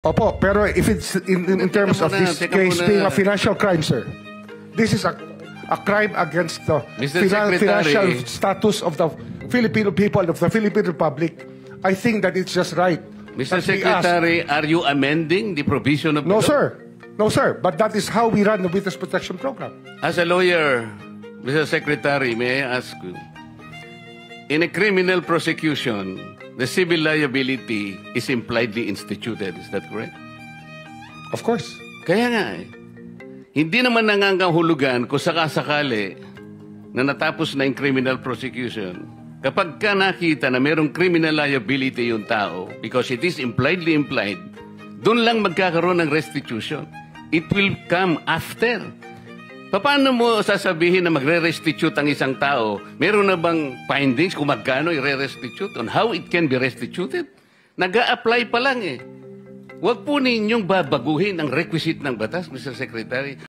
Opo, pero if it's in terms of this case being a financial crime, sir, this is a crime against the financial status of the Filipino people, of the Philippine Republic. I think that it's just right. Mr. Secretary, are you amending the provision of the law? No, sir. No, sir. But that is how we run the Witness Protection Program. As a lawyer, Mr. Secretary, may I ask you, in a criminal prosecution, the civil liability is impliedly instituted. Is that correct? Of course. Kaya nga eh. Hindi naman nangangahulugan kung sakasakali na natapos na yung criminal prosecution. Kapag ka nakita na mayroong criminal liability yung tao, because it is impliedly implied, doon lang magkakaroon ng restitution. It will come after. Paano mo sasabihin na magre-restitute ang isang tao? Meron na bang findings kung magkano i-restitute on how it can be restituted? Nag-a-apply pa lang eh. Huwag po ninyong babaguhin ang requisite ng batas, Mr. Secretary.